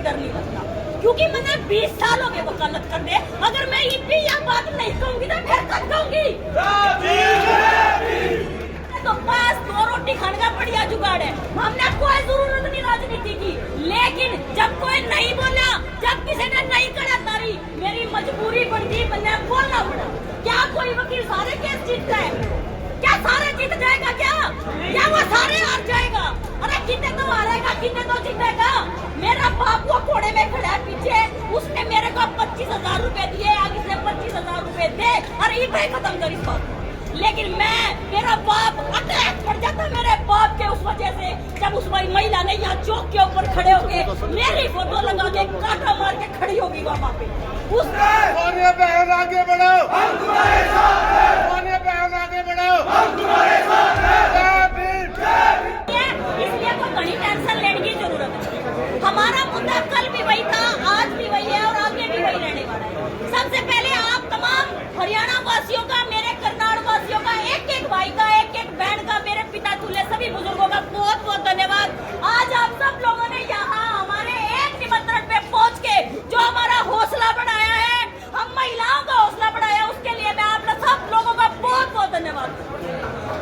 डर नहीं लगता, क्योंकि मैंने 20 साल हो गए वकालत कर दे। अगर मैं ये भी यह बात नहीं कहूंगी तो फिर कब कहूंगी? तो पास 2 रोटी खाने का बढ़िया जुगाड़ है, हमने कोई जरूरत नहीं राजनीति की। लेकिन जब कोई नहीं बोला, जब किसी ने नहीं करा तारी, मेरी मजबूरी बन गई, मैंने बोलना पड़ा। क्या कोई वकील सारे केस जीतता है? क्या सारे जीत जाएगा? क्या वो सारे हार जाएगा? अरे कितने तो हारेगा, कितने तो जीतेगा। मेरा बाप वो घोड़े में खड़ा है पीछे, उसने मेरे को 25,000 रुपए दिए, आगे से 25,000 रुपए दे, अरे ये खत्म कर इस बात। लेकिन मेरा बाप अटैक पड़ जाता मेरे बाप के उस वजह से, जब उस महिला ने यहाँ चौक के ऊपर खड़े होके मेरी फोटो लगा के कांटा मार के खड़ी होगी वहाँ पे। सोनिया बहन आगे बढ़ो, हम तुम्हारे साथ हैं। सोनिया बहन आगे बढ़ो, हम तुम्हारे साथ हैं। इसलिए कोई बड़ी टेंशन लेने की जरूरत है। हमारा मुद्दा कल भी वही था, आज भी वही है और आगे भी वही रहने वाला है। सबसे पहले आप तमाम हरियाणा वासियों का, मेरे करनाल वासियों का, एक एक भाई का, एक एक बहन का, मेरे पिता तुल्य सभी बुजुर्गों का बहुत बहुत धन्यवाद। आज आप सब लोगों ने यहाँ हमारे एक निमंत्रण पे पहुँच के जो हमारा हौसला बढ़ाया है, हम महिलाओं का हौसला बढ़ाया, उसके लिए मैं आप सब लोगों का बहुत बहुत धन्यवाद।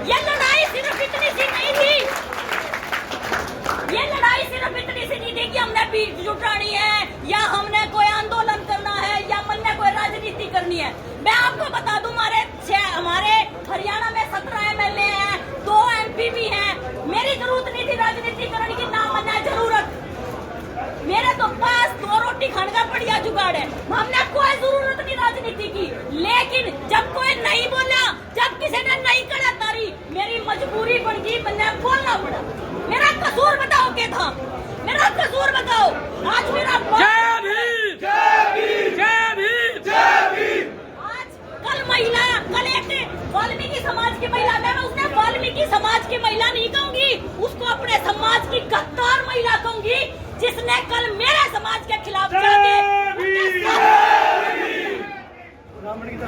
ये लड़ाई सिर्फ इतनी सी नहीं थी, ये लड़ाई सिर्फ इतनी सी नहीं थी कि हमने भीड़ जुटानी है या हमने कोई आंदोलन करना है या हमने कोई राजनीति करनी है। मैं आपको बता दूं, हमारे हरियाणा में 17 MLA हैं, 2 MP भी हैं। मेरी जरूरत नहीं थी राजनीति करने की, ना मैंने जरूरत। मेरे तो पास 2 रोटी खाने का बढ़िया जुगाड़ है, हमने कोई जरूरत नहीं राजनीति की। लेकिन जब कोई नहीं बोला, जब किसी ने नहीं करा तारी, मेरी मजबूरी बन गई, मैंने बोलना पड़ा। मेरा कसूर बताओ क्या था? मेरा कसूर बताओ। आज मेरा कल एक वाल्मीकि समाज की महिला, मैं उसने वाल्मीकि समाज की महिला नहीं कहूंगी, उसको अपने समाज की गद्दार महिला कहूंगी, जिसने कल मेरे समाज के खिलाफ जाके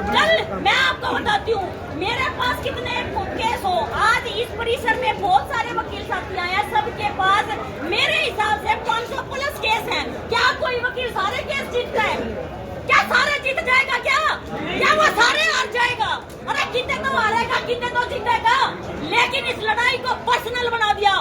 कल मैं आपको बताती हूँ मेरे पास कितने केस हो। आज इस परिसर में बहुत सारे वकील साथी आए हैं, सबके पास मेरे हिसाब से 500 प्लस केस हैं। क्या कोई वकील सारे केस जीतता है? क्या सारे जीत जाएगा? क्या वो सारे हार जाएगा? अरे कितने तो हारेगा, कितने तो जीतेगा। लेकिन इस लड़ाई को पर्सनल बना दिया।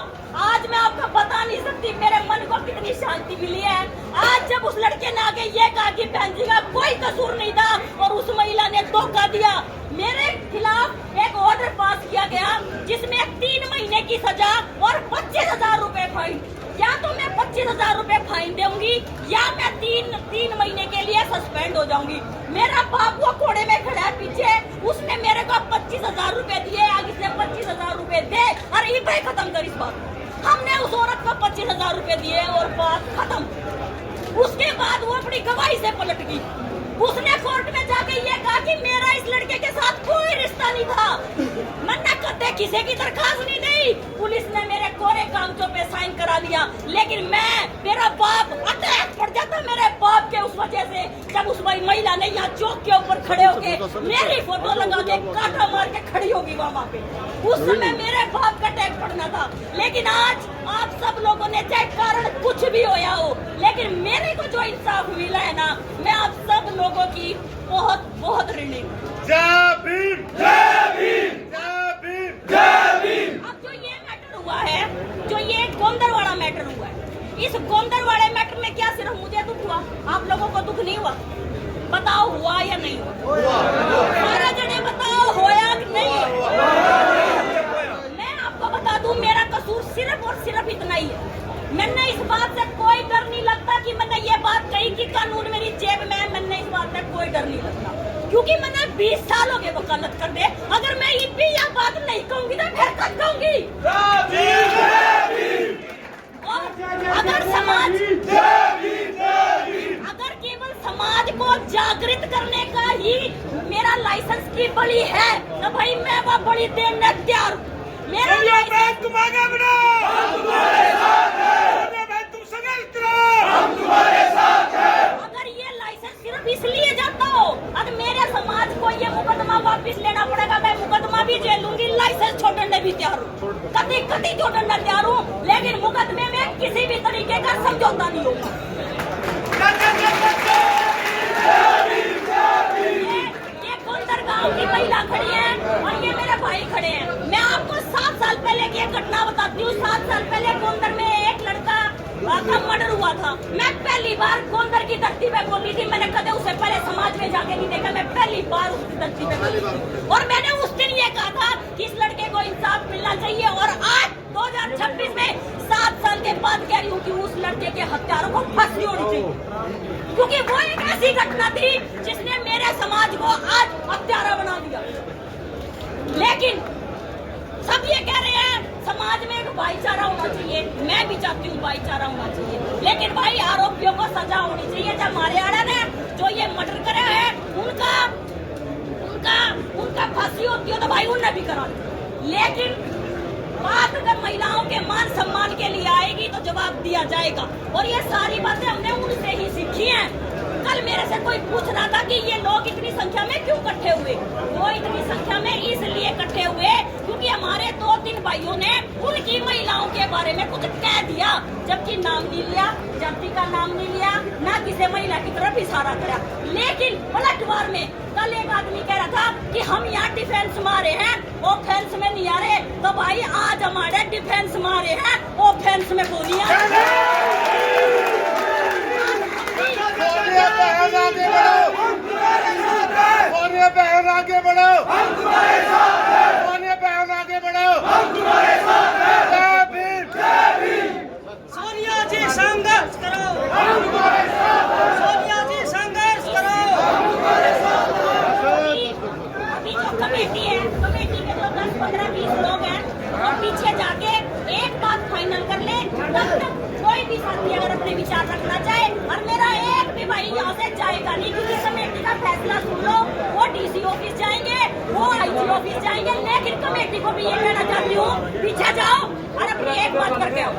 आज मैं आपको बता नहीं सकती मेरे मन को कितनी शांति मिली है। आज जब उस लड़के ने आगे ये कहा कि बहन जी का कोई कसूर नहीं था और उस महिला ने धोखा दिया, मेरे खिलाफ एक ऑर्डर पास किया गया जिसमें 3 महीने की सजा और 25,000 रुपए फाइन। या तो मैं 25,000 रुपए फाइन दूंगी या मैं 3 महीने के लिए सस्पेंड हो जाऊंगी। मेरा बाप वो घोड़े में खड़ा है पीछे, उसने मेरे को 25,000 रुपए दिए, आगे से 25,000 रुपए दे, अरे ये भाई खत्म कर इस बात। हमने उस औरत को 25,000 रुपए दिए और बात खत्म। उसके बाद वो अपनी गवाही से पलट गई। उसने कोर्ट में जाके ये कहा कि मेरा इस लड़के के साथ कोई रिश्ता नहीं था। मैंने कदे किसी की दरखास्त नहीं दी। पुलिस ने मेरे कोरे कागजों पे साइन करा लिया। लेकिन मेरा बाप अटैक पड़ जाता मेरे बाप के उस वजह से, जब उस महिला ने यहाँ चौक के ऊपर खड़े होके मेरी फोटो लगा के कांटा मार के खड़ी होगी वहाँ पे। उस समय मेरे बाप का अटैक पड़ना था। लेकिन आज आप सब लोगों ने, चाहे कारण कुछ भी होया हो, लेकिन मेरे को जो इंसाफ मिला है ना, मैं आप सब लोगों की बहुत बहुत ऋणी हूँ। अब जो ये मैटर हुआ है, जो ये गोंदरवाड़ा मैटर हुआ है, इस गोंदरवाड़े मैटर में क्या सिर्फ मुझे दुख हुआ? आप लोगों को दुख नहीं हुआ? बताओ हुआ या नहीं हुआ? सारा जने बताओ होया कि नहीं? मैं आपको बता दूं, मेरा कसूर सिर्फ और सिर्फ इतना ही है। मैंने इस बात से कोई डर नहीं लगता कि मैंने ये बात कही कि कानून मेरी जेब में है। मैंने इस बात से कोई डर नहीं लगता, क्योंकि मैंने 20 साल हो गए वकालत कर दे। अगर मैं ये भी यह बात नहीं कहूंगी तो फिर कब कहूंगी? अगर केवल समाज को जागृत करने का ही मेरा लाइसेंस की बड़ी है तो भाई मैं वो बड़ी देने तैयार हूँ। मेरा तुम आगे बढ़ो, हम तुम्हारे साथ हैं। तुम संघर्ष करो, हम तुम्हारे साथ हैं। अगर ये लाइसेंस सिर्फ इसलिए जाता हो, अगर मेरे समाज को ये मुकदमा वापस लेना पड़ेगा, मैं मुकदमा भी झेलूंगी, लाइसेंस छोड़ने भी तैयार हूँ, कभी छोड़ने तैयार हूँ। लेकिन मुकदमे में किसी भी तरीके का समझौता नहीं होगा। भाई खड़े हैं। मैं आपको 7 साल पहले की एक घटना बताती हूँ। 7 साल पहले गोंदर में एक लड़का का मर्डर हुआ था। मैं पहली बार गोंदर की धरती पे बोली थी। मैंने कदे उससे पहले समाज में जाके नहीं देखा। मैं पहली बार उस धरती पे बोली थी और मैंने उस दिन ये कहा था कि इस लड़के को इंसाफ मिलना चाहिए। और आज 2026 में 7 साल के बाद कह रही हूँ कि उस लड़के के हत्यारों को फांसी होनी चाहिए, क्योंकि वो एक ऐसी घटना थी जिसने मेरे समाज को आज हत्यारा बना दिया। लेकिन सब ये कह रहे हैं समाज में एक भाईचारा होना चाहिए। मैं भी चाहती हूँ भाईचारा होना चाहिए, लेकिन भाई आरोपियों को सजा होनी चाहिए। जब हरियाणा ने जो ये मर्डर करे हैं उनका फांसी होती है तो भाई उन्हें भी करा दो। लेकिन बात अगर महिलाओं के मान सम्मान के लिए आएगी तो जवाब दिया जाएगा। और ये सारी बातें हमने उनसे ही सीखी हैं। कल मेरे से कोई पूछ रहा था कि ये लोग इतनी संख्या में क्यों इकट्ठे हुए। वो इतनी संख्या में इसलिए इकट्ठे हुए क्योंकि हमारे 2-3 भाइयों ने उनकी महिलाओं के बारे में कुछ कह दिया, जबकि नाम नहीं लिया, जाति का नाम नहीं लिया, ना किसी महिला की तरफ इशारा करा। लेकिन पलटवार में कल एक आदमी कह रहा था कि हम यहाँ डिफेंस मारे हैं, ऑफेंस में नहीं आ रहे। तो भाई आज हमारे डिफेंस मारे हैं, ऑफेंस में बोलिए। सोनिया बहन आगे बढ़ो, सोनिया बहन आगे बढ़ो, सोनिया बहन आगे बढ़ो। जय भीम। सोनिया जी संघर्ष करो, सोनिया जी संघर्ष करो। अभी जो कमेटी है, कमेटी के जो 10, 15, 20 लोग हैं, वो पीछे जाके एक बात फाइनल कर ले। तब तक कोई भी साथी अगर अपने विचार रखना चाहे, और मेरा एक भी भाई यहाँ से जाएगा नहीं, क्योंकि कमेटी का फैसला सुन लो। वो डीसी ऑफिस जाएंगे, वो आईजी ऑफिस जाएंगे, लेकिन कमेटी को भी ये कहना चाहती हूँ पीछे जाओ और अपनी एक बात करके आओ।